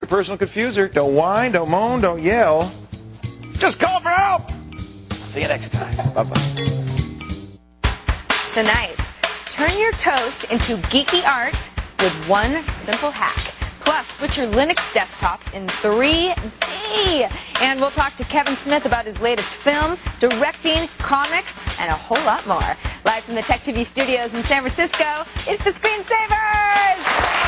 Personal confuser. Don't whine, don't moan, don't yell. Just call for help. See you next time. Bye-bye. Tonight, turn your toast into geeky art with one simple hack. Plus, switch your Linux desktops in 3D. And we'll talk to Kevin Smith about his latest film, directing, comics, and a whole lot more. Live from the Tech TV studios in San Francisco, it's the Screensavers!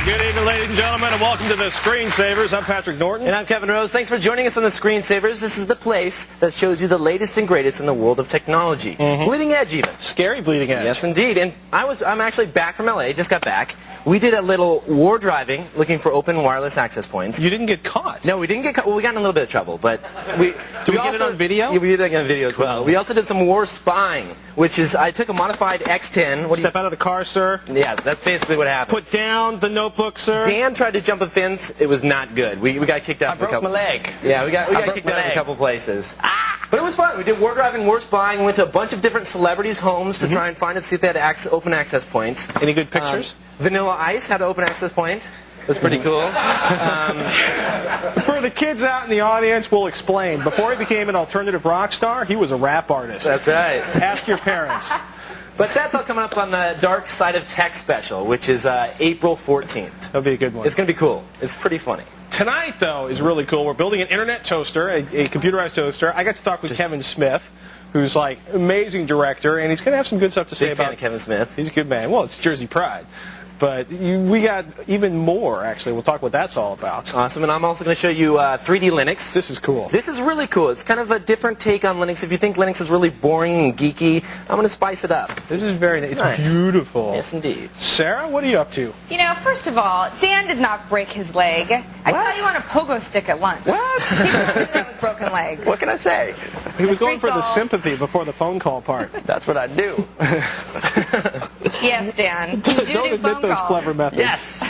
Good evening, ladies and gentlemen, and welcome to the Screensavers. I'm Patrick Norton. And I'm Kevin Rose. Thanks for joining us on the Screensavers. This is the place that shows you the latest and greatest in the world of technology. Bleeding edge, even. Scary bleeding edge. Yes, indeed. And I'm actually back from L.A., just got back. We did a little war driving looking for open wireless access points. You didn't get caught. No, we didn't get caught. Well, we got in a little bit of trouble, but we get it on video? Yeah, we did it on video as well. We also did some war spying, which is I took a modified X10. Step out of the car, sir. Yeah, that's basically what happened. Put down the notebook, sir. Dan tried to jump a fence. It was not good. We got kicked out. I broke my leg. Yeah, we got kicked out in a couple places. But it was fun. We did war driving, war spying. Went to a bunch of different celebrities' homes to try and find and see if they had open access points. Any good pictures? Vanilla Ice had an open access point. It was pretty cool. For the kids out in the audience, we'll explain. Before he became an alternative rock star, he was a rap artist. That's right. Ask your parents. But that's all coming up on the Dark Side of Tech special, which is April 14th. That'll be a good one. It's going to be cool. It's pretty funny. Tonight, though, is really cool. We're building an internet toaster, a computerized toaster. I got to talk with Kevin Smith, who's like amazing director, and he's going to have some good stuff to say Big about fan of Kevin Smith. He's a good man. Well, it's Jersey Pride. But we got even more, actually. We'll talk what that's all about. Awesome, and I'm also going to show you 3D Linux. This is cool. This is really cool. It's kind of a different take on Linux. If you think Linux is really boring and geeky, I'm going to spice it up. This is very nice. It's beautiful. Yes, indeed. Sarah, what are you up to? You know, first of all, Dan did not break his leg. I saw you on a pogo stick at lunch. What? People do that with broken legs. What can I say? He was going for the sympathy before the phone call part. That's what I do. Yes, Dan. You do Don't admit phone those calls. clever methods. Yes.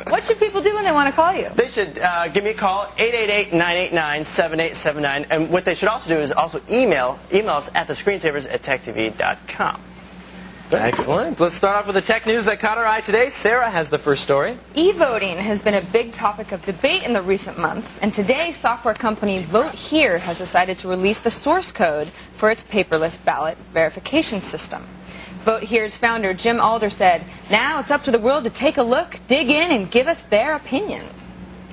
What should people do when they want to call you? They should give me a call, 888-989-7879. And what they should also do is also email us at thescreensavers@techtv.com. Excellent. Let's start off with the tech news that caught our eye today. Sarah has the first story. E-voting has been a big topic of debate in the recent months, and today software company Vote Here has decided to release the source code for its paperless ballot verification system. Vote Here's founder Jim Alder said, "Now it's up to the world to take a look, dig in, and give us their opinion."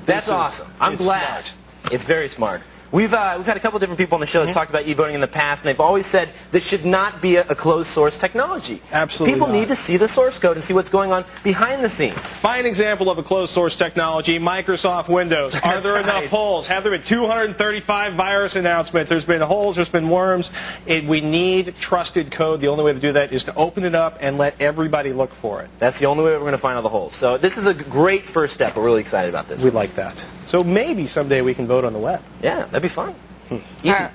That's awesome. I'm glad. Smart. It's very smart. We've had a couple different people on the show that's talked about e-voting in the past, and they've always said this should not be a closed source technology. Absolutely People not. need to see the source code and see what's going on behind the scenes. Fine example of a closed source technology, Microsoft Windows. Are there enough holes? Have there been 235 virus announcements? There's been holes, there's been worms. We need trusted code. The only way to do that is to open it up and let everybody look for it. That's the only way we're going to find all the holes. So this is a great first step. We're really excited about this. We like that. So maybe someday we can vote on the web. Yeah, that'd be fun. Easy. All right.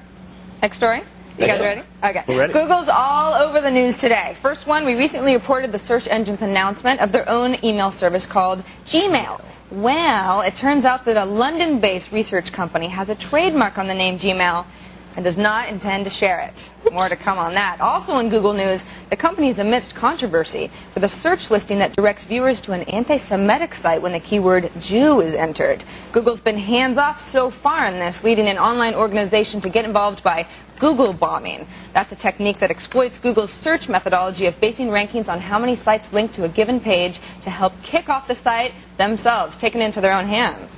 Next story. You guys ready? Okay. We're ready. Google's all over the news today. First one, we recently reported the search engine's announcement of their own email service called Gmail. Well, it turns out that a London-based research company has a trademark on the name Gmail and does not intend to share it. More to come on that. Also in Google News, the company is amidst controversy with a search listing that directs viewers to an anti-Semitic site when the keyword Jew is entered. Google's been hands-off so far in this, leading an online organization to get involved by Google bombing. That's a technique that exploits Google's search methodology of basing rankings on how many sites link to a given page to help kick off the site themselves, taking it into their own hands.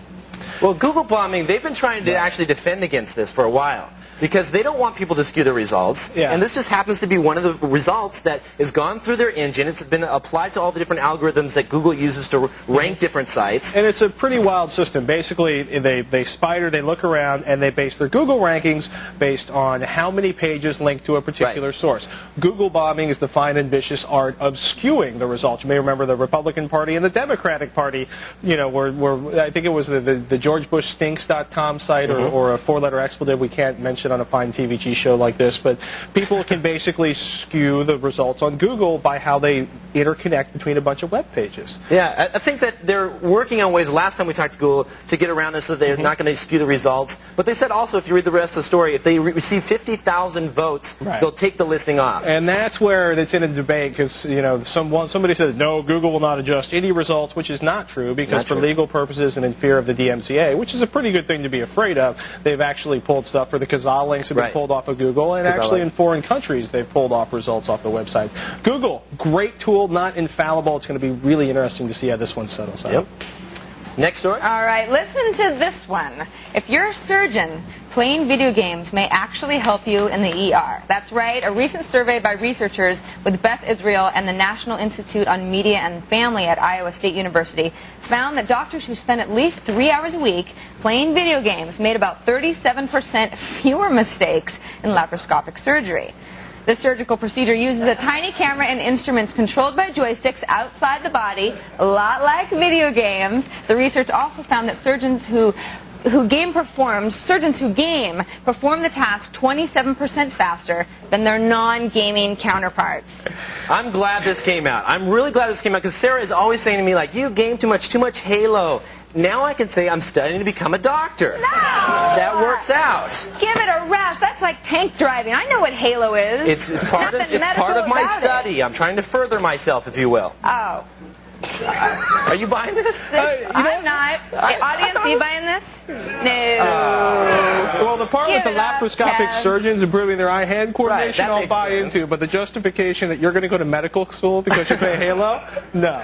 Well, Google bombing, they've been trying to actually defend against this for a while. because they don't want people to skew the results. Yeah. And this just happens to be one of the results that has gone through their engine. It's been applied to all the different algorithms that Google uses to rank different sites. And it's a pretty wild system. Basically, they spider, they look around, and they base their Google rankings based on how many pages link to a particular source. Google bombing is the fine and vicious art of skewing the results. You may remember the Republican Party and the Democratic Party, where I think it was the George Bush Stinks.com site or a four-letter expletive we can't mention on a fine TVG show like this, but people can basically skew the results on Google by how they interconnect between a bunch of web pages. Yeah, I think that they're working on ways, last time we talked to Google, to get around this so they're not going to skew the results. But they said also, if you read the rest of the story, if they receive 50,000 votes, they'll take the listing off. And that's where it's in a debate because, somebody says, no, Google will not adjust any results, which is not true because for legal purposes and in fear of the DMCA, which is a pretty good thing to be afraid of, they've actually pulled stuff for the Kazaa links have been pulled off of Google, and actually in foreign countries they've pulled off results off the website. Google, great tool, not infallible. It's going to be really interesting to see how this one settles out. Yep. Next story. All right, listen to this one. If you're a surgeon, playing video games may actually help you in the ER. That's right. A recent survey by researchers with Beth Israel and the National Institute on Media and Family at Iowa State University found that doctors who spent at least 3 hours a week playing video games made about 37% fewer mistakes in laparoscopic surgery. The surgical procedure uses a tiny camera and instruments controlled by joysticks outside the body, a lot like video games. The research also found that surgeons who game perform the task 27% faster than their non-gaming counterparts. I'm glad this came out. I'm really glad this came out because Sarah is always saying to me, like, you game too much Halo. Now I can say I'm studying to become a doctor. No! That works out. Give it a rest. That's like tank driving. I know what Halo is. It's part of my study. I'm trying to further myself, if you will. Oh. Are you buying this? I'm not. Audience, are you buying this? No. Well, the part with the laparoscopic surgeons improving their eye-hand coordination, that I'll makes buy sense. into. But the justification that you're going to go to medical school because you play Halo, no.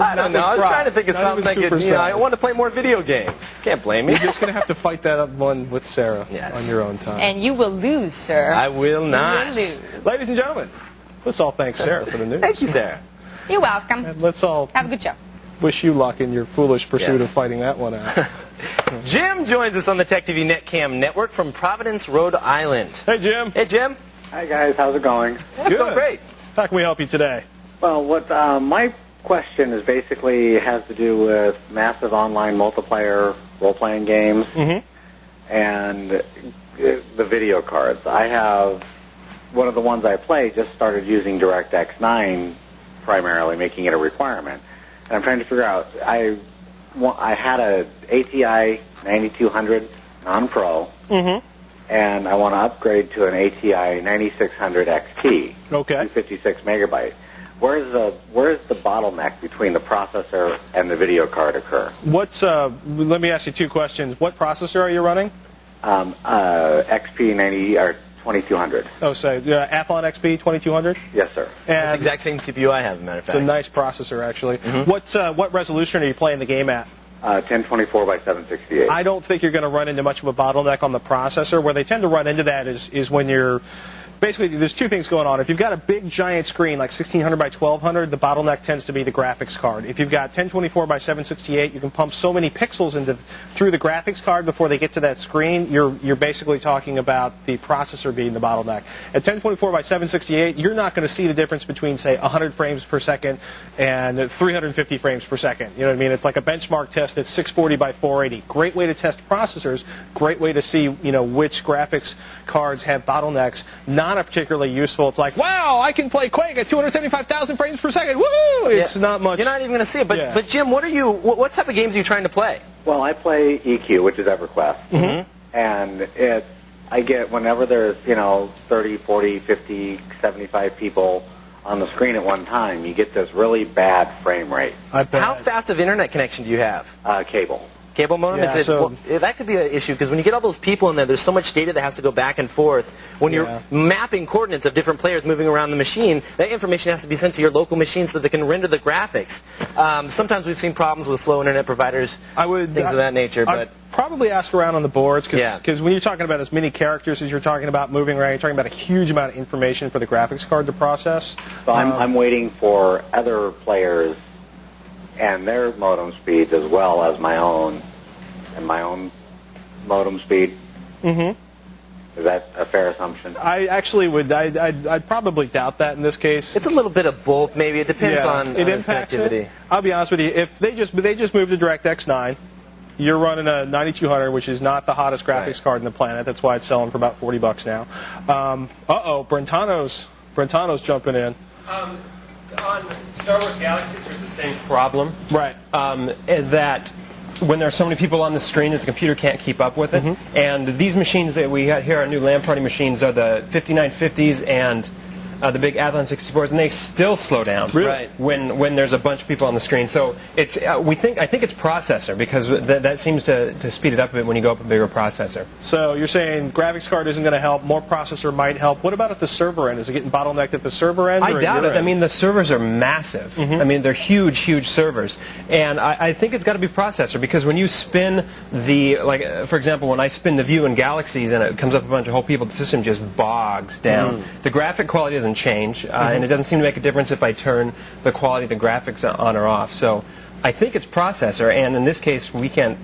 I don't know. I was trying to think of something that could, I want to play more video games. Can't blame me. You're just going to have to fight that up one with Sarah on your own time. And you will lose, sir. I will not. You will lose. Ladies and gentlemen, let's all thank Sarah for the news. Thank you, Sarah. You're welcome. And let's all have a good show. Wish you luck in your foolish pursuit of fighting that one out. Jim joins us on the Tech TV NetCam network from Providence, Rhode Island. Hey, Jim. Hey, Jim. Hi, guys. How's it going? It's going great. How can we help you today? Well, what my question is basically has to do with massive online multiplayer role-playing games and the video cards. I have one of the ones I play just started using DirectX 9 primarily, making it a requirement. And I'm trying to figure out, I had a ATI 9200 non-pro, and I want to upgrade to an ATI 9600 XT, 256 megabyte. Where's the bottleneck between the processor and the video card occur? Let me ask you two questions. What processor are you running? XP 90 or 2200. Oh, so Athlon XP 2200? Yes, sir. That's the exact same CPU I have, as a matter of fact. It's a nice processor, actually. What resolution are you playing the game at? 1024 by 768. I don't think you're going to run into much of a bottleneck on the processor. Where they tend to run into that is when you're basically, there's two things going on. If you've got a big giant screen like 1600 by 1200, the bottleneck tends to be the graphics card. If you've got 1024 by 768, you can pump so many pixels through the graphics card before they get to that screen. You're basically talking about the processor being the bottleneck. At 1024 by 768, you're not going to see the difference between, say, 100 frames per second and 350 frames per second. You know what I mean? It's like a benchmark test at 640 by 480. Great way to test processors. Great way to see, which graphics cards have bottlenecks. Not a particularly useful. It's like, wow, I can play Quake at 275,000 frames per second. Woo! It's not much. You're not even going to see it. But Jim, what type of games are you trying to play? Well, I play EQ, which is EverQuest. And I get, whenever there's, 30, 40, 50, 75 people on the screen at one time, you get this really bad frame rate. How fast of internet connection do you have? Cable. cable modem. Yeah, I said, so- well, that could be an issue because when you get all those people in there's so much data that has to go back and forth. When you're mapping coordinates of different players moving around the machine, that information has to be sent to your local machine so that they can render the graphics. Sometimes we've seen problems with slow internet providers, things of that nature. But probably ask around on the boards Yeah. because when you're talking about as many characters as you're talking about moving around, you're talking about a huge amount of information for the graphics card to process. So I'm waiting for other players and their modem speeds as well as my own, and my own modem speed. Mm-hmm. Is that a fair assumption? I actually would. I'd probably doubt that in this case. it's a little bit of both, maybe. It depends on it its impacts connectivity. it. I'll be honest with you. If they just moved to DirectX 9, you're running a 9200, which is not the hottest graphics card in the planet. That's why it's selling for about $40 now. Brentano's jumping in. On Star Wars Galaxies, there's the same problem. Right. That when there are so many people on the screen that the computer can't keep up with it. And these machines that we have here, our new LAN party machines, are the 5950s and the big Athlon 64s, and they still slow down when there's a bunch of people on the screen. So it's I think it's processor because that seems to speed it up a bit when you go up a bigger processor. So you're saying graphics card isn't going to help, more processor might help. What about at the server end? Is it getting bottlenecked at the server end? I doubt it. I mean, the servers are massive. I mean, they're huge, huge servers. And I think it's got to be processor because when you spin for example, when I spin the view in Galaxies and it comes up a bunch of whole people, the system just bogs down. The graphic quality doesn't change, and it doesn't seem to make a difference if I turn the quality of the graphics on or off. So I think it's processor, and in this case, we can't.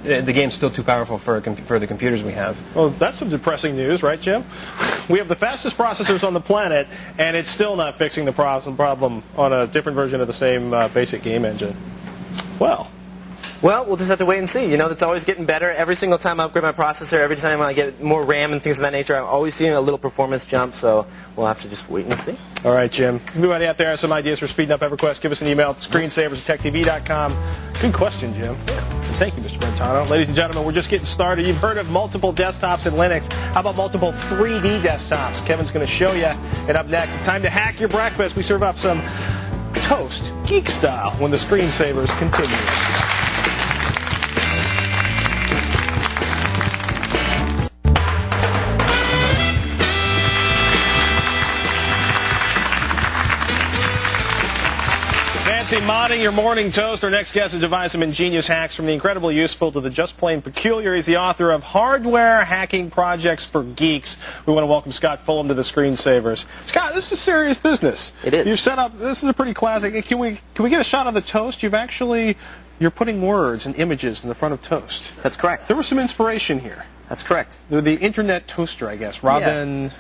The game's still too powerful for the computers we have. Well, that's some depressing news, right, Jim? We have the fastest processors on the planet, and it's still not fixing the problem on a different version of the same basic game engine. Well, Well, we'll just have to wait and see. You know, it's always getting better. Every single time I upgrade my processor, every time I get more RAM and things of that nature, I'm always seeing a little performance jump, so we'll have to just wait and see. All right, Jim. If anybody out there has some ideas for speeding up EverQuest, give us an email at screensavers@techtv.com. Good question, Jim. Thank you, Mr. Brentano. Ladies and gentlemen, we're just getting started. You've heard of multiple desktops in Linux. How about multiple 3D desktops? Kevin's going to show you. And up next, it's time to hack your breakfast. We serve up some toast, geek style, when the Screensavers continues. Fancy modding your morning toast. Our next guest has devised some ingenious hacks from the incredibly useful to the just plain peculiar. He's the author of Hardware Hacking Projects for Geeks. We want to welcome Scott Fulham to the Screensavers. Scott, this is serious business. It is. You've set up, this is a pretty classic. Can we get a shot of the toast? You're putting words and images in the front of toast. That's correct. There was some inspiration here. That's correct. The internet toaster, I guess. Robin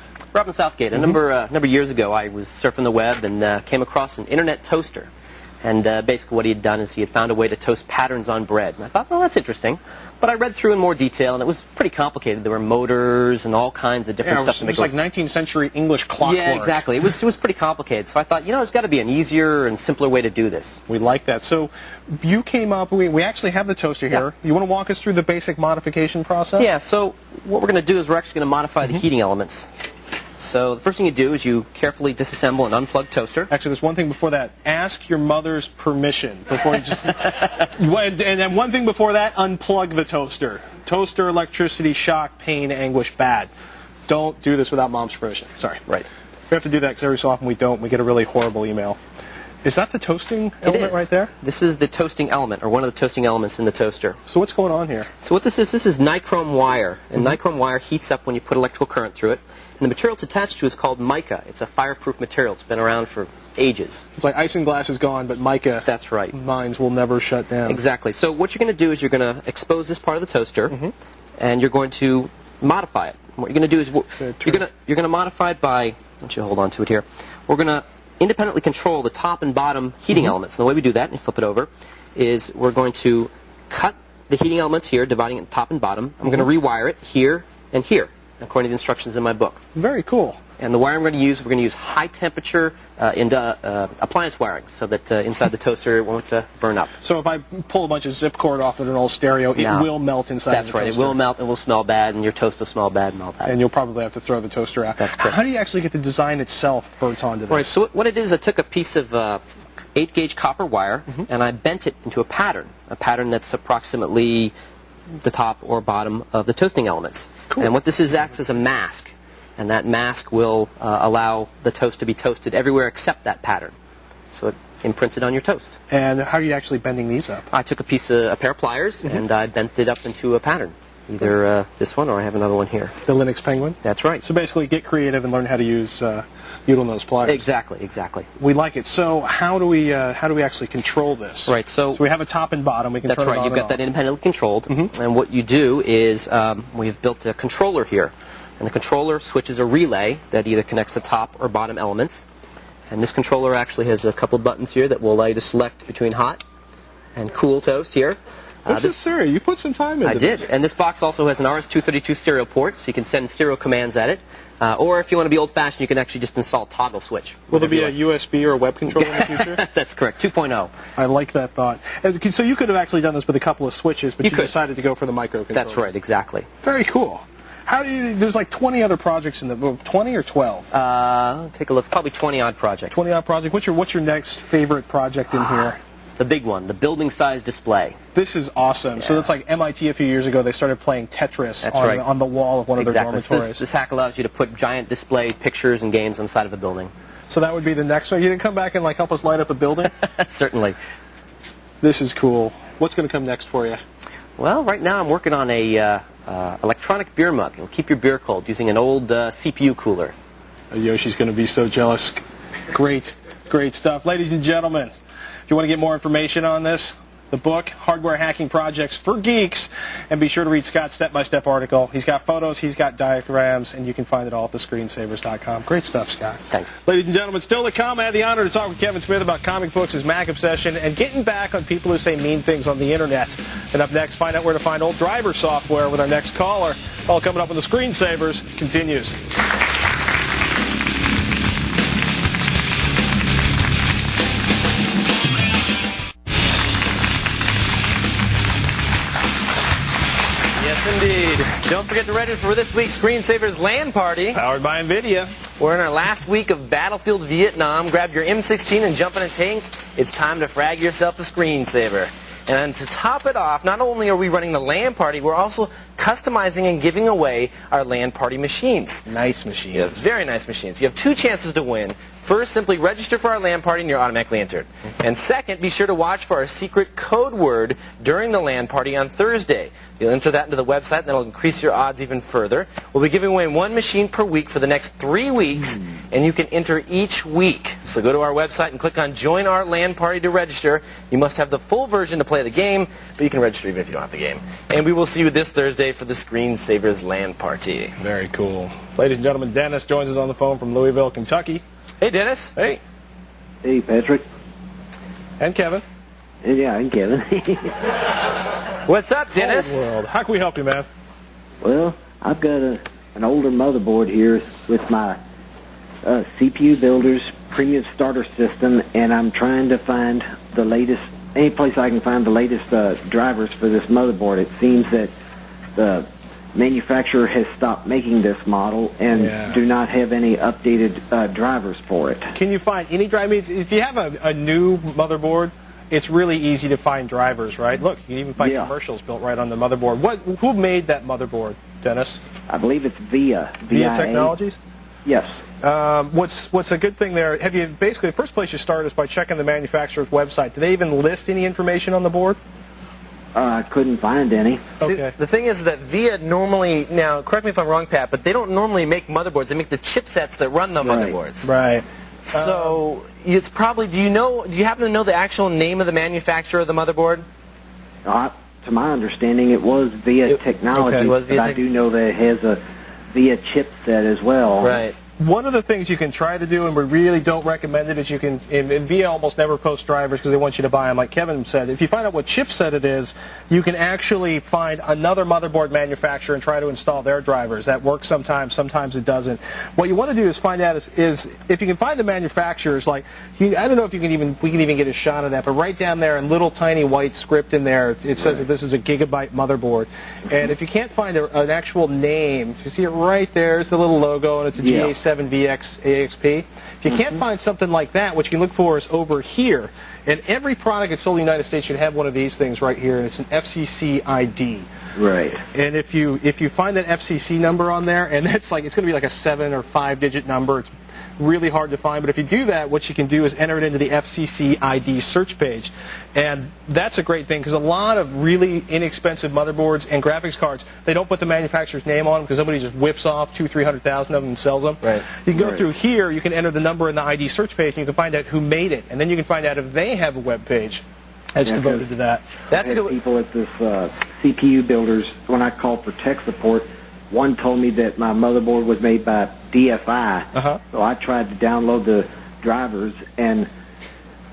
Southgate. A number of years ago, I was surfing the web and came across an internet toaster. And basically what he had done is he had found a way to toast patterns on bread. And I thought, well, that's interesting. But I read through in more detail, and it was pretty complicated. There were motors and all kinds of different stuff. It was like 19th century English clockwork. Yeah, exactly. It was pretty complicated. So I thought, there's got to be an easier and simpler way to do this. We like that. So you came up, we actually have the toaster here. You want to walk us through the basic modification process? Yeah, so what we're going to do is we're actually going to modify the heating elements. So the first thing you do is you carefully disassemble an unplugged toaster. Actually, there's one thing before that. Ask your mother's permission before you just... and then one thing before that, unplug the toaster. Toaster, electricity, shock, pain, anguish, bad. Don't do this without mom's permission. Sorry. Right. We have to do that because every so often we don't. We get a really horrible email. Is that the toasting element right there? This is the toasting element, or one of the toasting elements in the toaster. So what's going on here? So what this is nichrome wire. And nichrome wire heats up when you put electrical current through it. And the material it's attached to is called mica. It's a fireproof material. It's been around for ages. It's like isinglass is gone, but mica That's right. mines will never shut down. Exactly. So what you're going to do is you're going to expose this part of the toaster, and you're going to modify it. What you're going to do is you're going to modify it by, don't you hold on to it here, we're going to independently control the top and bottom heating elements. And the way we do that, and you flip it over, is we're going to cut the heating elements here, dividing it top and bottom. I'm going to rewire it here and here, according to the instructions in my book. Very cool. And the wire we're going to use high temperature appliance wiring so that inside the toaster it won't burn up. So if I pull a bunch of zip cord off of an old stereo, it will melt inside That's the toaster. right. It will melt and will smell bad, and your toast will smell bad and all that. And you'll probably have to throw the toaster out. That's correct. How do you actually get the design itself burnt onto this? Right. So what it is, I took a piece of 8-gauge copper wire, and I bent it into a pattern that's approximately the top or bottom of the toasting elements. Cool. And what this is acts as a mask, and that mask will allow the toast to be toasted everywhere except that pattern. So it imprints it on your toast. And how are you actually bending these up? I took a pair of pliers, and I bent it up into a pattern. Either this one or I have another one here. The Linux Penguin? That's right. So basically get creative and learn how to use those pliers. Exactly. We like it. So how do we actually control this? Right. So we have a top and bottom. We can that's turn it right. on You've and got that off. independently controlled, and what you do is we've built a controller here, and the controller switches a relay that either connects the top or bottom elements. And this controller actually has a couple of buttons here that will allow you to select between hot and cool toast here. This is serious. You put some time into this. I did. And this box also has an RS-232 serial port, so you can send serial commands at it. Or if you want to be old-fashioned, you can actually just install a toggle switch. Will there be a USB or a web controller in the future? That's correct, 2.0. I like that thought. So you could have actually done this with a couple of switches, but you decided to go for the microcontroller. That's right, exactly. Very cool. There's like 20 other projects in the 20 or 12? Take a look. Probably 20-odd projects. 20-odd project. What's your next favorite project in here? The big one, the building-size display. This is awesome. Yeah. So that's like MIT a few years ago. They started playing Tetris on the wall of one of their dormitories. This hack allows you to put giant display pictures and games on the side of a building. So that would be the next one. You didn't come back and like help us light up a building? Certainly. This is cool. What's going to come next for you? Well, right now I'm working on a electronic beer mug. It'll keep your beer cold using an old CPU cooler. Yoshi's going to be so jealous. Great stuff. Ladies and gentlemen, if you want to get more information on this, the book, Hardware Hacking Projects for Geeks, and be sure to read Scott's step-by-step article. He's got photos, he's got diagrams, and you can find it all at thescreensavers.com. Great stuff, Scott. Thanks. Ladies and gentlemen, still to come, I had the honor to talk with Kevin Smith about comic books, his Mac obsession, and getting back on people who say mean things on the internet. And up next, find out where to find old driver software with our next caller. All coming up on the Screensavers continues. Indeed. Don't forget to register for this week's Screensavers LAN party. Powered by NVIDIA. We're in our last week of Battlefield Vietnam. Grab your M16 and jump in a tank. It's time to frag yourself a screensaver. And to top it off, not only are we running the LAN party, we're also customizing and giving away our LAN party machines. Nice machines. Yeah, very nice machines. You have two chances to win. First, simply register for our LAN party and you're automatically entered. And second, be sure to watch for our secret code word during the LAN party on Thursday. You'll enter that into the website and that'll increase your odds even further. We'll be giving away one machine per week for the next 3 weeks, and you can enter each week. So go to our website and click on Join Our LAN Party to register. You must have the full version to play the game, but you can register even if you don't have the game. And we will see you this Thursday for the Screensavers LAN Party. Very cool. Ladies and gentlemen, Dennis joins us on the phone from Louisville, Kentucky. Hey, Dennis. Hey. Hey, Patrick. And Kevin. Yeah, I'm Kevin. What's up, Dennis? Old world. How can we help you, man? Well, I've got an older motherboard here with my CPU Builder's Premium Starter System, and I'm trying to find the latest, any place I can find the latest drivers for this motherboard. It seems that the manufacturer has stopped making this model and do not have any updated drivers for it. Can you find any driver? I mean, if you have a new motherboard, it's really easy to find drivers, right? Look, you can even find commercials built right on the motherboard. Who made that motherboard, Dennis? I believe it's VIA. VIA Technologies? Yes. What's a good thing there? Have you basically the first place you start is by checking the manufacturer's website. Do they even list any information on the board? I couldn't find any. See, the thing is that VIA normally, now correct me if I'm wrong, Pat, but they don't normally make motherboards. They make the chipsets that run the motherboards. Right. So it's probably, do you happen to know the actual name of the manufacturer of the motherboard? To my understanding, it was VIA Technology, but I do know that it has a VIA chipset as well. Right. One of the things you can try to do, and we really don't recommend it, is you can, and VIA almost never posts drivers because they want you to buy them, like Kevin said. If you find out what chipset it is, you can actually find another motherboard manufacturer and try to install their drivers. That works sometimes it doesn't. What you want to do is find out is if you can find the manufacturers, like, I don't know if we can even get a shot of that, but right down there in little tiny white script in there, it says that this is a gigabyte motherboard. And if you can't find an actual name, you see it right there, it's the little logo, and it's a GAC G7VX AXP. If you can't find something like that, what you can look for is over here. And every product that's sold in the United States should have one of these things right here, and it's an FCC ID. Right. And if you find that FCC number on there, and it's going to be like a 7 or 5 digit number, it's really hard to find. But if you do that, what you can do is enter it into the FCC ID search page. And that's a great thing because a lot of really inexpensive motherboards and graphics cards, they don't put the manufacturer's name on them because somebody just whips off 200,000-300,000 of them and sells them. Right. You can go through here, you can enter the number in the ID search page, and you can find out who made it. And then you can find out if they have a web page that's devoted to that. That's I had people at this CPU builders, when I called for tech support, one told me that my motherboard was made by DFI. So I tried to download the drivers, and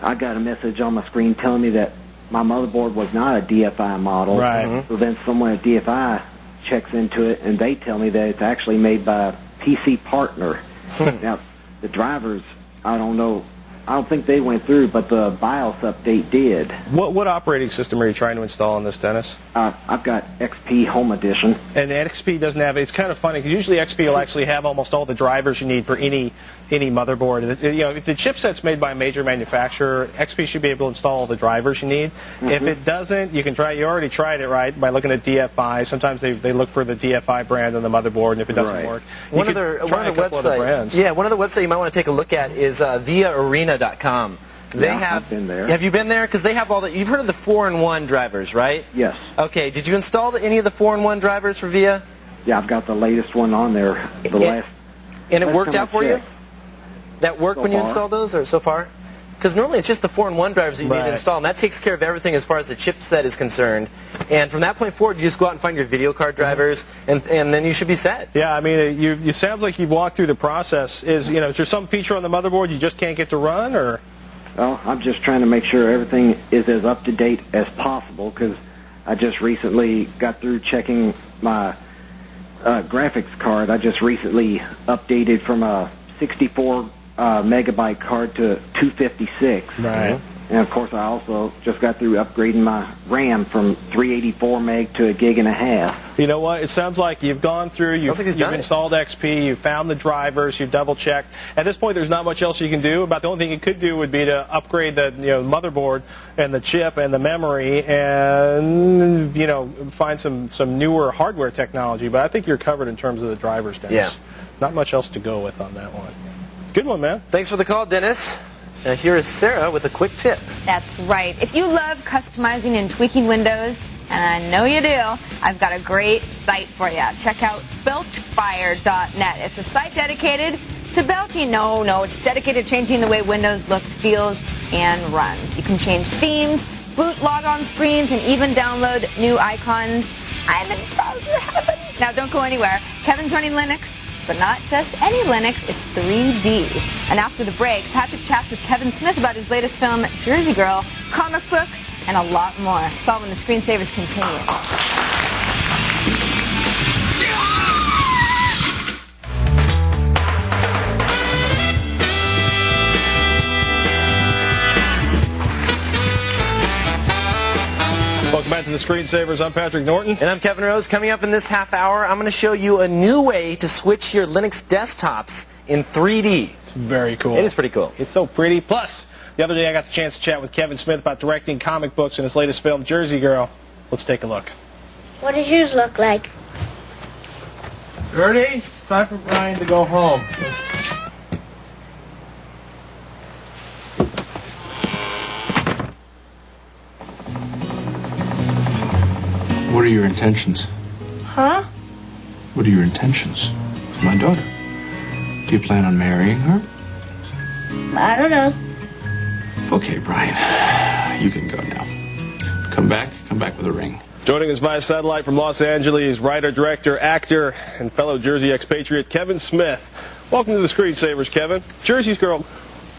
I got a message on my screen telling me that my motherboard was not a DFI model. Right. So then someone at DFI checks into it, and they tell me that it's actually made by a PC partner. Now, the drivers, I don't know. I don't think they went through, but the BIOS update did. What operating system are you trying to install on this, Dennis? I've got XP Home Edition. And XP doesn't have it. It's kind of funny because usually XP will actually have almost all the drivers you need for any motherboard. If the chipset's made by a major manufacturer, XP should be able to install all the drivers you need. If it doesn't, you can try. You already tried it, right? By looking at DFI. Sometimes they look for the DFI brand on the motherboard, and if it doesn't work, one of the websites. Yeah, one of the websites you might want to take a look at is viaarena.com. I've been there. Have you been there? Because they have all the. You've heard of the 4-in-1 drivers, right? Yes. Okay. Did you install any of the 4-in-1 drivers for VIA? Yeah, I've got the latest one on there. And it worked out for you? That worked when you installed those, or so far? Because normally it's just the 4-in-1 drivers that you need to install, and that takes care of everything as far as the chipset is concerned. And from that point forward, you just go out and find your video card drivers, and then you should be set. Yeah, I mean, you sounds like you've walked through the process. Is there some feature on the motherboard you just can't get to run, or? Well, I'm just trying to make sure everything is as up to date as possible because I just recently got through checking my graphics card. I just recently updated from a 64 megabyte card to 256. Right. And of course, I also just got through upgrading my RAM from 384 meg to 1.5 gigs. You know what? It sounds like you've gone through, you've installed XP, you've found the drivers, you've double-checked. At this point, there's not much else you can do. About the only thing you could do would be to upgrade the motherboard and the chip and the memory and find some newer hardware technology. But I think you're covered in terms of the drivers, Dennis. Yeah. Not much else to go with on that one. Good one, man. Thanks for the call, Dennis. Here is Sarah with a quick tip. That's right. If you love customizing and tweaking Windows, and I know you do, I've got a great site for you. Check out beltfire.net. It's a site dedicated to belting. No, it's dedicated to changing the way Windows looks, feels, and runs. You can change themes, boot logon screens, and even download new icons. I'm in browser heaven. Now, don't go anywhere. Kevin's running Linux. But not just any Linux, it's 3D. And after the break, Patrick chats with Kevin Smith about his latest film, Jersey Girl, comic books, and a lot more. It's all when the Screensavers continue. Welcome back to the Screensavers. I'm Patrick Norton. And I'm Kevin Rose. Coming up in this half hour, I'm going to show you a new way to switch your Linux desktops in 3D. It's very cool. It is pretty cool. It's so pretty. Plus, the other day I got the chance to chat with Kevin Smith about directing comic books in his latest film, Jersey Girl. Let's take a look. What does yours look like? Gertie, time for Brian to go home. What are your intentions? Huh? What are your intentions with my daughter? Do you plan on marrying her? I don't know. Okay, Brian, you can go now. Come back with a ring. Joining us via satellite from Los Angeles, writer, director, actor, and fellow Jersey expatriate Kevin Smith. Welcome to the Screensavers, Kevin. Jersey Girl,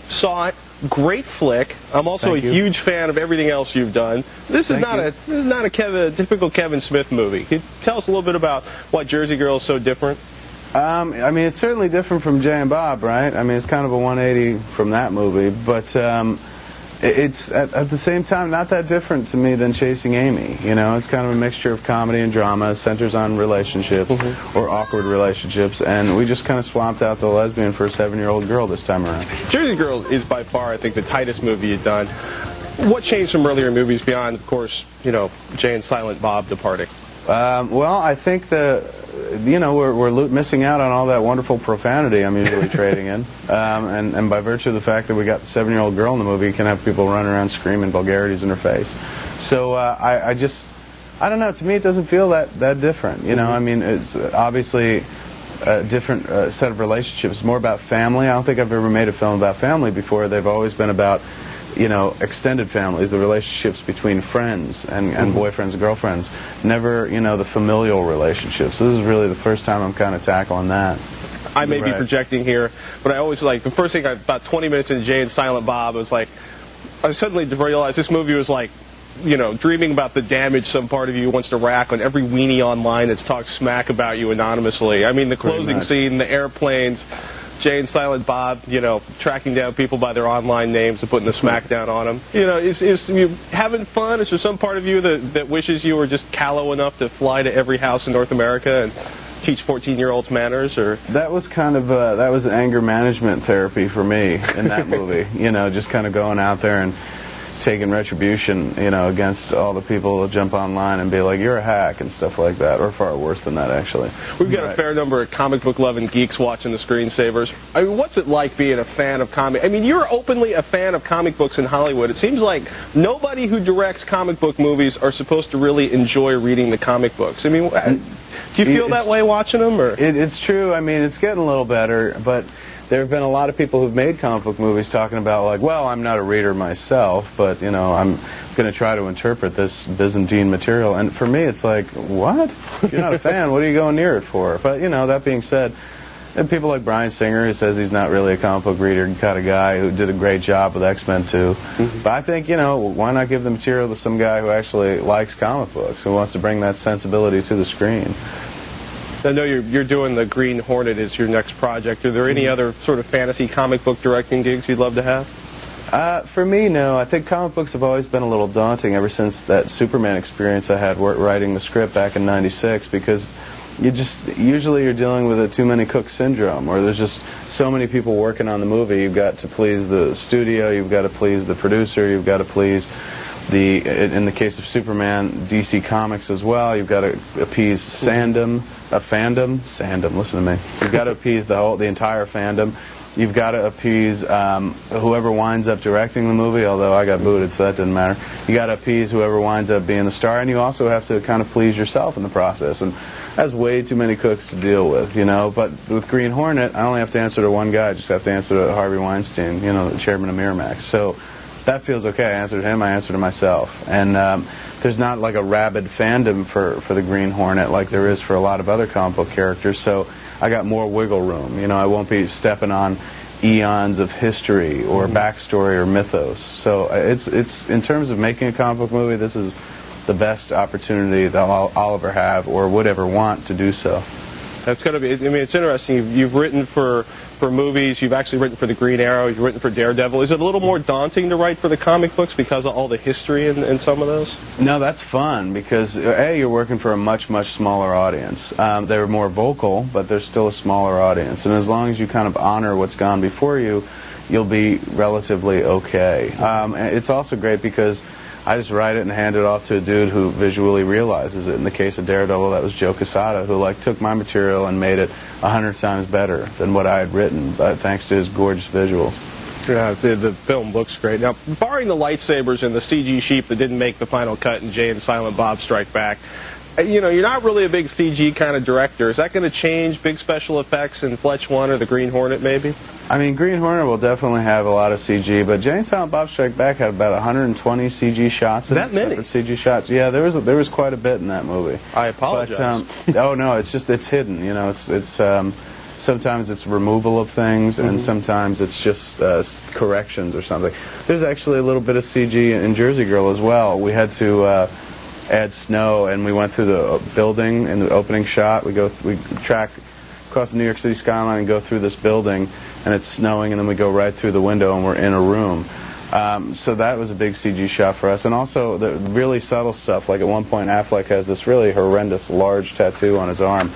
saw it. Great flick. I'm also a huge fan of everything else you've done. This is not a typical Kevin Smith movie. Can you tell us a little bit about why Jersey Girl is so different? I mean, it's certainly different from Jay and Bob, right? I mean, it's kind of a 180 from that movie, but It's at the same time not that different to me than Chasing Amy. You know, it's kind of a mixture of comedy and drama. It centers on relationships or awkward relationships, and we just kind of swapped out the lesbian for a 7-year-old girl this time around. Jersey Girl is by far, I think, the tightest movie you've done. What changed from earlier movies beyond, of course, you know, Jay and Silent Bob departing? Well, I think we're missing out on all that wonderful profanity I'm usually trading in, and by virtue of the fact that we got the 7-year-old girl in the movie, you can have people running around screaming vulgarities in her face. So I don't know. To me, it doesn't feel that different. You know, I mean, it's obviously a different set of relationships. It's more about family. I don't think I've ever made a film about family before. They've always been about, you know, extended families, the relationships between friends and boyfriends and girlfriends. Never, you know, the familial relationships. So this is really the first time I'm kind of tackling that. I may be projecting here, but I always the first thing, about 20 minutes into Jay and Silent Bob, was like, I suddenly realized this movie was like, you know, dreaming about the damage some part of you wants to rack on every weenie online that's talked smack about you anonymously. I mean, the closing scene, the airplanes, Jay and Silent Bob, you know, tracking down people by their online names and putting the smackdown on them. You know, is you having fun? Is there some part of you that wishes you were just callow enough to fly to every house in North America and teach 14-year-olds manners? Or that was kind of that was anger management therapy for me in that movie. You know, just kind of going out there and taking retribution, you know, against all the people who jump online and be like, you're a hack and stuff like that, or far worse than that, actually. We've got a fair number of comic book loving geeks watching the Screensavers. I mean, what's it like being a fan of comic? I mean, you're openly a fan of comic books in Hollywood. It seems like nobody who directs comic book movies are supposed to really enjoy reading the comic books. I mean, do you feel that way watching them? Or it's true. I mean, it's getting a little better, but there have been a lot of people who've made comic book movies talking about, like, well, I'm not a reader myself, but, you know, I'm going to try to interpret this Byzantine material. And for me, it's like, what? If you're not a fan, what are you going near it for? But, you know, that being said, and people like Bryan Singer, who says he's not really a comic book reader kind of guy, who did a great job with X-Men 2. But I think, you know, why not give the material to some guy who actually likes comic books, who wants to bring that sensibility to the screen? I know you're doing the Green Hornet as your next project. Are there any other sort of fantasy comic book directing gigs you'd love to have? For me, no. I think comic books have always been a little daunting ever since that Superman experience I had writing the script back in '96, because usually you're dealing with a too many cooks syndrome, or there's just so many people working on the movie. You've got to please the studio, you've got to please the producer, you've got to please in the case of Superman, DC Comics as well. You've got to appease fandom, listen to me. You've got to appease the entire fandom. You've got to appease whoever winds up directing the movie, although I got booted, so that didn't matter. You got to appease whoever winds up being the star, and you also have to kind of please yourself in the process. And that's way too many cooks to deal with, you know. But with Green Hornet, I only have to answer to one guy. I just have to answer to Harvey Weinstein, you know, the chairman of Miramax. So that feels okay. I answer to him, I answer to myself. And there's not like a rabid fandom for the Green Hornet like there is for a lot of other comic book characters, so I got more wiggle room. You know, I won't be stepping on eons of history or backstory or mythos. So it's in terms of making a comic book movie, this is the best opportunity that I'll ever have or would ever want to do so. That's going to be, I mean, it's interesting. You've written for movies, you've actually written for the Green Arrow, you've written for Daredevil. Is it a little more daunting to write for the comic books because of all the history in some of those? No, that's fun because, A, you're working for a much, much smaller audience. They're more vocal, but they're still a smaller audience. And as long as you kind of honor what's gone before you, you'll be relatively okay. And it's also great because I just write it and hand it off to a dude who visually realizes it. In the case of Daredevil, that was Joe Quesada, who took my material and made it 100 times better than what I had written, thanks to his gorgeous visuals. Yeah, the film looks great. Now, barring the lightsabers and the CG sheep that didn't make the final cut in Jay and Silent Bob Strike Back, you know, you're not really a big CG kind of director. Is that going to change big special effects in Fletch 1 or the Green Hornet, maybe? I mean, Green Hornet will definitely have a lot of CG, but Jay and Silent Bob Strike Back had about 120 CG shots. That many? CG shots. Yeah, there was quite a bit in that movie. I apologize. But, oh no, it's hidden. You know, it's sometimes it's removal of things, and sometimes it's just corrections or something. There's actually a little bit of CG in Jersey Girl as well. We had to add snow, and we went through the building in the opening shot. We track across the New York City skyline and go through this building, and it's snowing, and then we go right through the window, and we're in a room. So that was a big CG shot for us. And also the really subtle stuff, like at one point Affleck has this really horrendous large tattoo on his arm,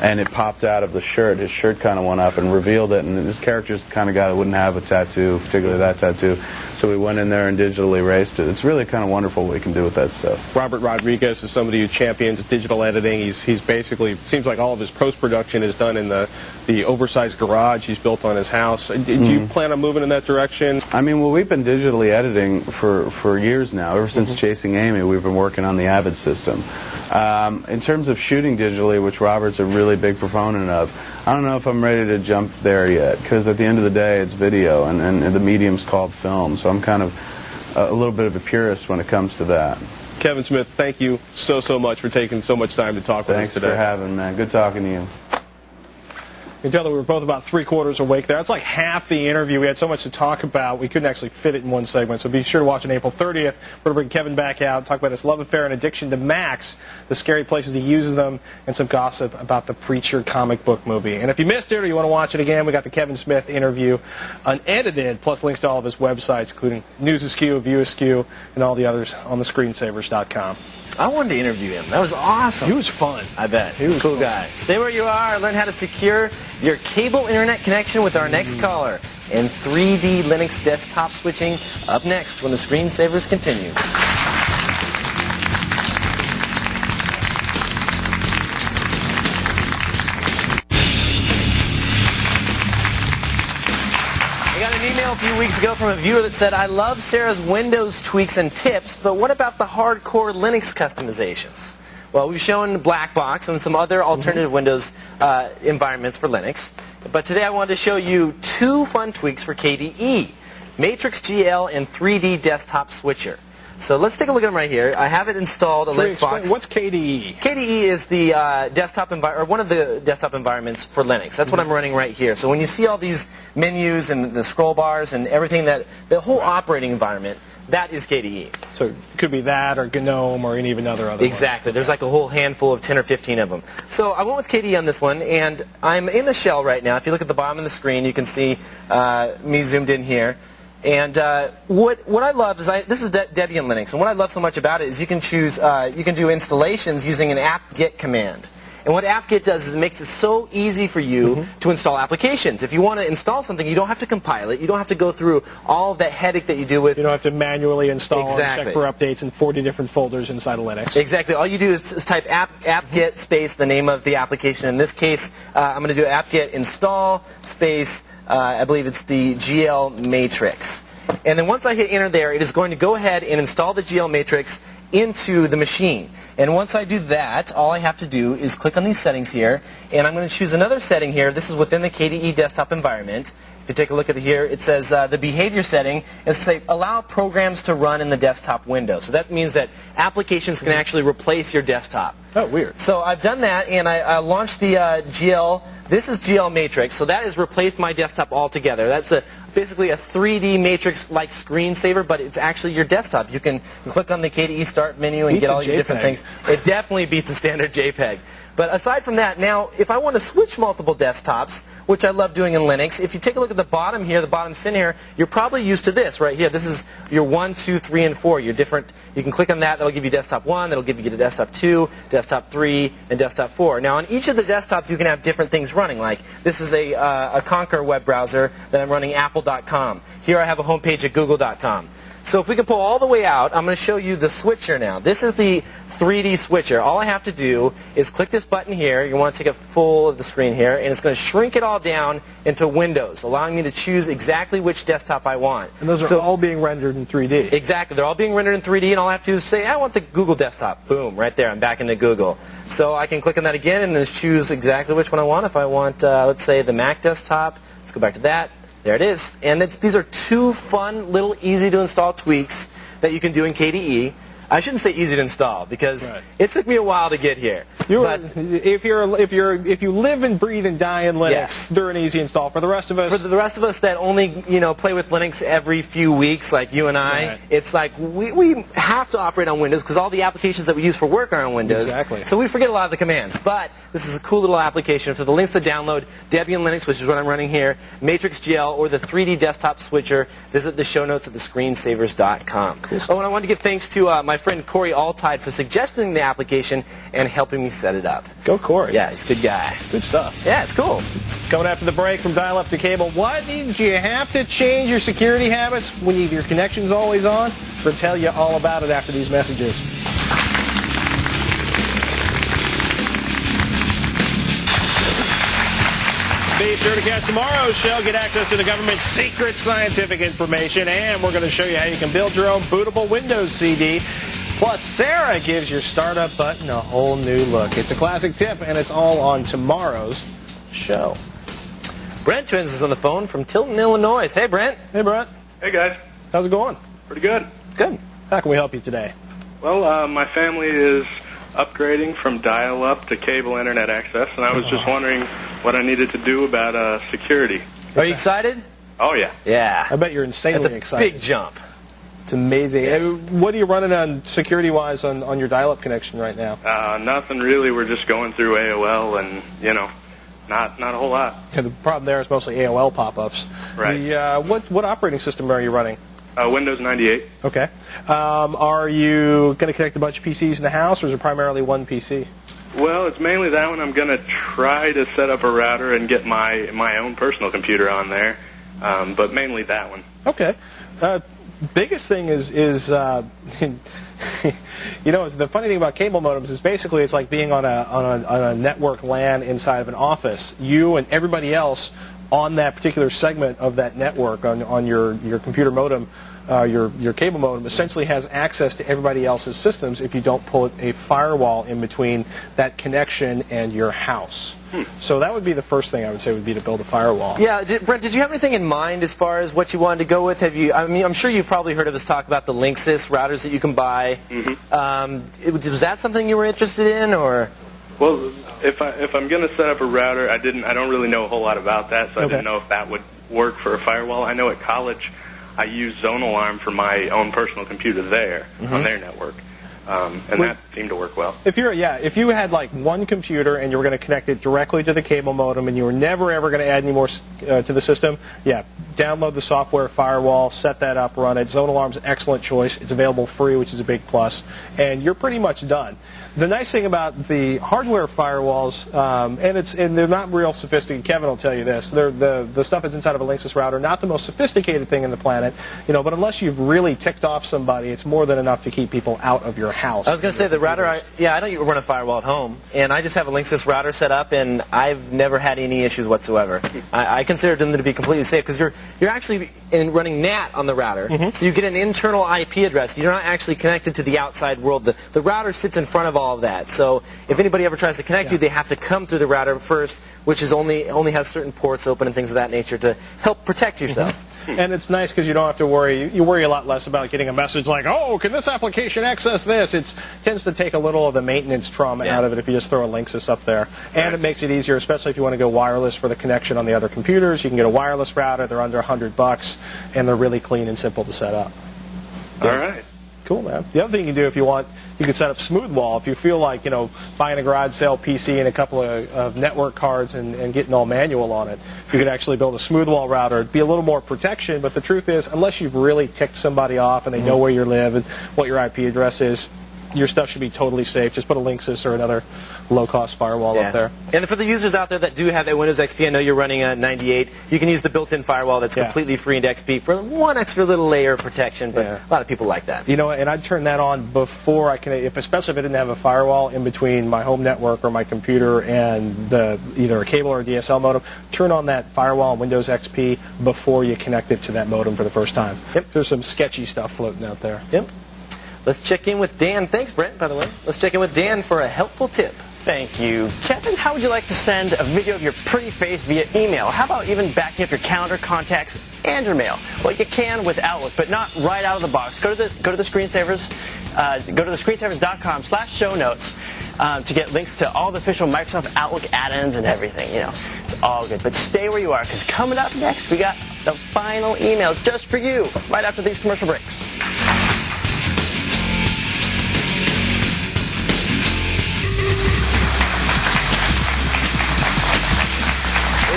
and it popped out of the shirt. His shirt kind of went up and revealed it, and this character's the kind of guy that wouldn't have a tattoo, particularly that tattoo. So we went in there and digitally erased it. It's really kind of wonderful what we can do with that stuff. Robert Rodriguez is somebody who champions digital editing. He's basically, seems like all of his post-production is done in the oversized garage he's built on his house. Do you plan on moving in that direction? I mean, well, we've been digitally editing for years now. Ever since Chasing Amy, we've been working on the Avid system. In terms of shooting digitally, which Robert's a really big proponent of, I don't know if I'm ready to jump there yet, because at the end of the day, it's video, and the medium's called film, so I'm kind of a little bit of a purist when it comes to that. Kevin Smith, thank you so much for taking so much time to talk with us today. Thanks for having me, man. Good talking to you. You can tell that we were both about 3/4 awake there. That's like half the interview. We had so much to talk about, we couldn't actually fit it in one segment. So be sure to watch on April 30th. We're going to bring Kevin back out, talk about his love affair and addiction to Macs, the scary places he uses them, and some gossip about the Preacher comic book movie. And if you missed it or you want to watch it again, we got the Kevin Smith interview unedited, plus links to all of his websites, including News Askew, View Askew, and all the others on the screensavers.com. I wanted to interview him. That was awesome. He was fun. I bet. He was a cool guy. Stay where you are. Learn how to secure your cable internet connection with our next caller. And 3D Linux desktop switching up next when the Screensavers continues. A few weeks ago from a viewer that said, I love Sarah's Windows tweaks and tips, but what about the hardcore Linux customizations? Well, we've shown Black Box and some other alternative Windows environments for Linux, but today I wanted to show you two fun tweaks for KDE, Matrix GL and 3D Desktop Switcher. So let's take a look at them right here. I have it installed, a Linux box. What's KDE? KDE is the desktop environment, or one of the desktop environments for Linux. That's what I'm running right here. So when you see all these menus and the scroll bars and everything, the whole operating environment, that is KDE. So it could be that or GNOME or even other Exactly. ones. There's like a whole handful of 10 or 15 of them. So I went with KDE on this one, and I'm in the shell right now. If you look at the bottom of the screen, you can see me zoomed in here. And what I love is this is Debian Linux, and what I love so much about it is you can choose you can do installations using an apt-get command. And what apt-get does is it makes it so easy for you to install applications. If you want to install something, you don't have to compile it. You don't have to go through all of that headache that you do with. You don't have to manually install and check for updates in 40 different folders inside of Linux. Exactly. All you do is type apt-get space the name of the application. In this case, I'm going to do apt-get install space. I believe it's the GL matrix. And then once I hit enter there, it is going to go ahead and install the GL matrix into the machine. And once I do that, all I have to do is click on these settings here, and I'm going to choose another setting here. This is within the KDE desktop environment. If you take a look at here, it says the behavior setting is to say allow programs to run in the desktop window. So that means that applications can actually replace your desktop. Oh, weird. So I've done that, and I launched the GL. This is GL Matrix, so that has replaced my desktop altogether. That's basically a 3D Matrix-like screensaver, but it's actually your desktop. You can click on the KDE Start menu and get all your different things. It definitely beats a standard JPEG. But aside from that, now, if I want to switch multiple desktops, which I love doing in Linux, if you take a look at the bottom here, the bottom center here, you're probably used to this right here. This is your 1, 2, 3, and 4. Your different. You can click on that. That'll give you desktop 1. That'll give you the desktop 2, desktop 3, and desktop 4. Now, on each of the desktops, you can have different things running. Like this is a Konquer web browser that I'm running apple.com. Here I have a homepage at google.com. So if we can pull all the way out, I'm going to show you the switcher now. This is the 3D switcher. All I have to do is click this button here. You want to take a full of the screen here, and it's going to shrink it all down into windows, allowing me to choose exactly which desktop I want. And those are all being rendered in 3D. Exactly. They're all being rendered in 3D, and all I have to do is say, I want the Google desktop. Boom, right there. I'm back into Google. So I can click on that again and then choose exactly which one I want. If I want, let's say, the Mac desktop, let's go back to that. There it is. And these are two fun, little, easy-to-install tweaks that you can do in KDE. I shouldn't say easy to install because it took me a while to get here. If you live and breathe and die in Linux, they're an easy install. For the rest of us, that only play with Linux every few weeks, like you and I, it's like we have to operate on Windows because all the applications that we use for work are on Windows. Exactly. So we forget a lot of the commands. But this is a cool little application. For the links to download, Debian Linux, which is what I'm running here, Matrix GL, or the 3D desktop switcher, visit the show notes at thescreensavers.com. Cool. Oh, and I want to give thanks to my friend Corey Altide for suggesting the application and helping me set it up. Go Corey. Yeah, he's a good guy. Good stuff. Yeah, it's cool. Coming after the break from dial-up to cable, what did you have to change your security habits when your connection's always on? We'll tell you all about it after these messages. Be sure to catch tomorrow's show. Get access to the government's secret scientific information, and we're going to show you how you can build your own bootable Windows CD. Plus, Sarah gives your startup button a whole new look. It's a classic tip, and it's all on tomorrow's show. Brent joins us on the phone from Tilton, Illinois. Hey, Brent. Hey, Brent. Hey, guys. How's it going? Pretty good. Good. How can we help you today? Well, my family is upgrading from dial-up to cable internet access, and I was just wondering what I needed to do about security. Are you excited? Oh, yeah. Yeah. I bet you're insanely excited. Big jump. It's amazing. Yes. What are you running on security-wise on your dial-up connection right now? Nothing really. We're just going through AOL and, not a whole lot. Yeah, the problem there is mostly AOL pop-ups. Right. What operating system are you running? Windows 98. Okay. Are you going to connect a bunch of PCs in the house, or is it primarily one PC? Well, it's mainly that one. I'm going to try to set up a router and get my own personal computer on there, but mainly that one. Okay. Biggest thing is the funny thing about cable modems is basically it's like being on a network LAN inside of an office. You and everybody else on that particular segment of that network on your computer modem, your cable modem essentially has access to everybody else's systems if you don't put a firewall in between that connection and your house. So that would be the first thing I would say would be to build a firewall. Yeah, Brent, did you have anything in mind as far as what you wanted to go with? I'm sure you've probably heard of us talk about the Linksys routers that you can buy. Mm-hmm. Was that something you were interested in, or? Well, if I'm going to set up a router, I don't really know a whole lot about that, so I didn't know if that would work for a firewall. I know at college I used Zone Alarm for my own personal computer there on their network. And that seemed to work well. If you had like one computer and you were going to connect it directly to the cable modem and you were never ever going to add any more to the system, download the software firewall, set that up, run it. Zone Alarm's an excellent choice. It's available free, which is a big plus, and you're pretty much done. The nice thing about the hardware firewalls, and they're not real sophisticated. Kevin will tell you this. They're the stuff that's inside of a Linksys router, not the most sophisticated thing in the planet, but unless you've really ticked off somebody, it's more than enough to keep people out of your house. I was going to say the router. I know you run a firewall at home, and I just have a Linksys router set up, and I've never had any issues whatsoever. I consider them to be completely safe because you're actually running NAT on the router, so you get an internal IP address. You're not actually connected to the outside world. The router sits in front of all of that. So if anybody ever tries to connect you, they have to come through the router first, which is only has certain ports open and things of that nature to help protect yourself. And it's nice because you don't have to worry. You worry a lot less about getting a message like, oh, can this application access this? It tends to take a little of the maintenance trauma out of it if you just throw a Linksys up there. And it makes it easier, especially if you want to go wireless for the connection on the other computers. You can get a wireless router. They're under $100, and they're really clean and simple to set up. All right. Cool, man. The other thing you can do if you want, you can set up SmoothWall. If you feel like, buying a garage sale PC and a couple of network cards and getting all manual on it, you could actually build a SmoothWall router. It'd be a little more protection, but the truth is, unless you've really ticked somebody off and they know where you live and what your IP address is, your stuff should be totally safe. Just put a Linksys or another low-cost firewall up there. And for the users out there that do have that Windows XP, I know you're running a 98, you can use the built-in firewall that's completely free into XP for one extra little layer of protection, but a lot of people like that. And I'd turn that on before I can, especially if I didn't have a firewall in between my home network or my computer and either a cable or a DSL modem, turn on that firewall on Windows XP before you connect it to that modem for the first time. There's some sketchy stuff floating out there. Let's check in with Dan. Thanks, Brent, by the way. Let's check in with Dan for a helpful tip Thank you. Kevin, how would you like to send a video of your pretty face via email? How about even backing up your calendar, contacts, and your mail? Well, you can with Outlook, but not right out of the box. Go to the screensavers. Go to the screensavers.com/show notes to get links to all the official Microsoft Outlook add-ins and everything. You know, it's all good. But stay where you are, because coming up next, we got the final emails just for you right after these commercial breaks.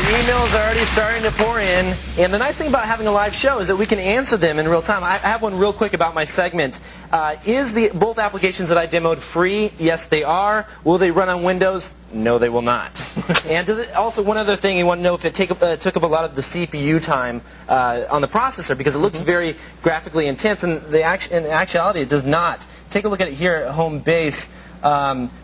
Emails are already starting to pour in, and the nice thing about having a live show is that we can answer them in real time. I have one real quick about my segment. Is both applications that I demoed free? Yes, they are. Will they run on Windows? No, they will not. And does it also, one other thing, you want to know if it took up a lot of the CPU time on the processor, because it looks very graphically intense, and in actuality it does not. Take a look at it here at home base.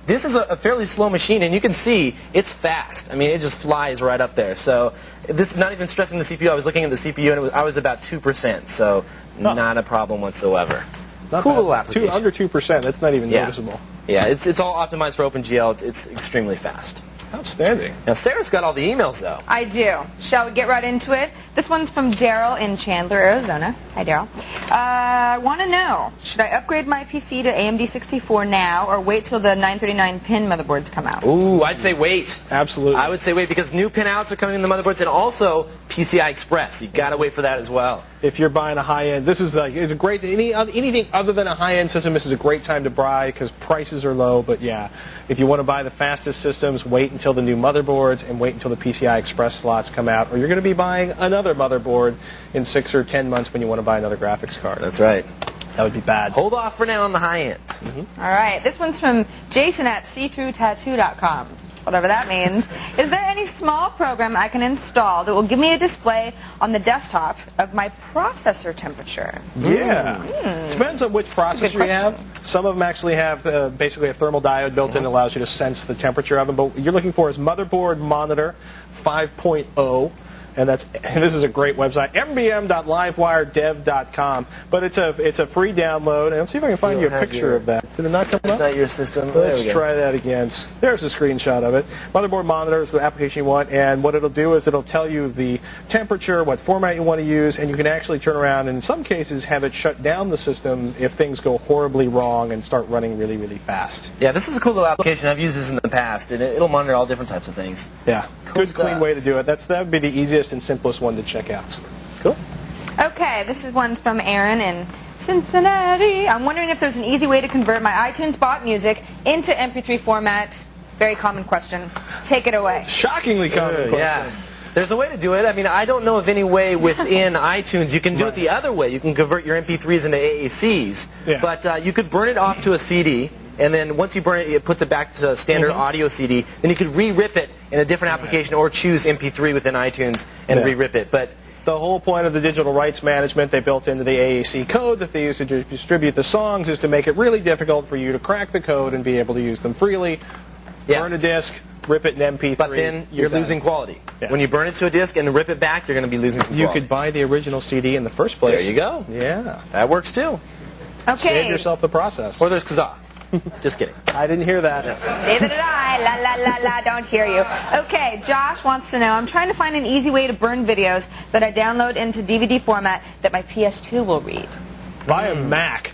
This is a fairly slow machine, and you can see it's fast. I mean, it just flies right up there. So this is not even stressing the CPU. I was looking at the CPU, and I was about 2%, so not a problem whatsoever. Cool little application. Under 2%. That's not even noticeable. Yeah, it's all optimized for OpenGL. It's extremely fast. Outstanding. Now, Sarah's got all the emails, though. I do. Shall we get right into it? This one's from Daryl in Chandler, Arizona. Hi, Daryl. I want to know, should I upgrade my PC to AMD 64 now or wait till the 939-pin motherboards come out? Ooh, I'd say wait. Absolutely. I would say wait, because new pinouts are coming in the motherboards, and also PCI Express. You got to wait for that as well. If you're buying a high-end, this is like, it's a great, anything other than a high-end system, this is a great time to buy because prices are low. But yeah, if you want to buy the fastest systems, wait until the new motherboards and wait until the PCI Express slots come out, or you're going to be buying another motherboard in 6 or 10 months when you want to buy another graphics card. That's right. That would be bad. Hold off for now on the high-end. All right. This one's from Jason at seethroughtattoo.com. Whatever that means. Is there any small program I can install that will give me a display on the desktop of my processor temperature? Yeah. Depends on which processor you have. Some of them actually have basically a thermal diode built in that allows you to sense the temperature of them. But what you're looking for is Motherboard Monitor 5.0. And this is a great website, mbm.livewiredev.com. But it's a free download. And let's see if I can find you a picture of that. Did it not come up? It's not your system. Let's try that again. There's a screenshot of it. Motherboard Monitor is the application you want, and what it'll do is it'll tell you the temperature, what format you want to use, and you can actually turn around and in some cases have it shut down the system if things go horribly wrong and start running really, really fast. Yeah, this is a cool little application. I've used this in the past, and it'll monitor all different types of things. Yeah, good, clean way to do it. That would be the easiest and simplest one to check out. Cool. Okay, this is one from Aaron in Cincinnati. I'm wondering if there's an easy way to convert my iTunes bot music into MP3 format. Very common question. Take it away. Shockingly common question. Yeah. There's a way to do it. I mean, I don't know of any way within iTunes. You can do it the other way. You can convert your MP3s into AACs. Yeah. But you could burn it off to a CD, and then once you burn it, it puts it back to standard audio CD. Then you could re-rip it in a different application or choose MP3 within iTunes and re-rip it. But the whole point of the digital rights management they built into the AAC code that they use to distribute the songs is to make it really difficult for you to crack the code and be able to use them freely. Burn a disc, rip it in MP3. But then you're losing quality. Yeah. When you burn it to a disc and rip it back, you're going to be losing some quality. You could buy the original CD in the first place. There you go. Yeah. That works too. Okay. Save yourself the process. Or there's Kazaa. Just kidding. I didn't hear that. Neither did I. La, la, la, la, don't hear you. Okay, Josh wants to know, I'm trying to find an easy way to burn videos that I download into DVD format that my PS2 will read. Buy a Mac.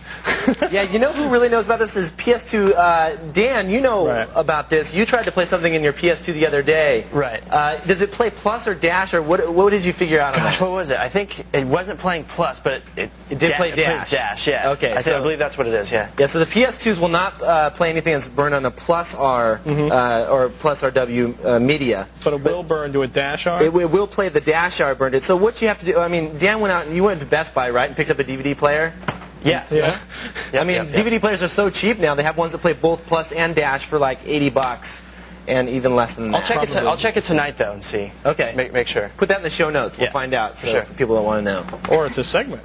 Yeah, you know who really knows about this is PS2. Dan, you know about this. You tried to play something in your PS2 the other day. Right. Does it play Plus or Dash, or what did you figure out on that? What was it? I think it wasn't playing Plus, but it did play Dash. It plays Dash, yeah. Okay, I believe that's what it is, yeah. Yeah, so the PS2s will not play anything that's burned on a Plus R or Plus RW media. But it will burn to a Dash R? It will play the Dash R burned it. So what you have to do, I mean, Dan went out and you went to Best Buy, right, and picked up a DVD player? Yeah. I mean, DVD players are so cheap now. They have ones that play both Plus and Dash for like $80 and even less than that. I'll check it tonight, though, and see. Okay. Make sure. Put that in the show notes. We'll find out for people that want to know. Or it's a segment.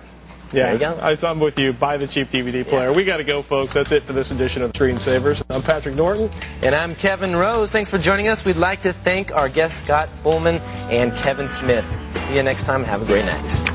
Yeah, there you go. I'm with you. Buy the cheap DVD player. We got to go, folks. That's it for this edition of Screensavers. I'm Patrick Norton. And I'm Kevin Rose. Thanks for joining us. We'd like to thank our guests Scott Fullman and Kevin Smith. See you next time. Have a great night.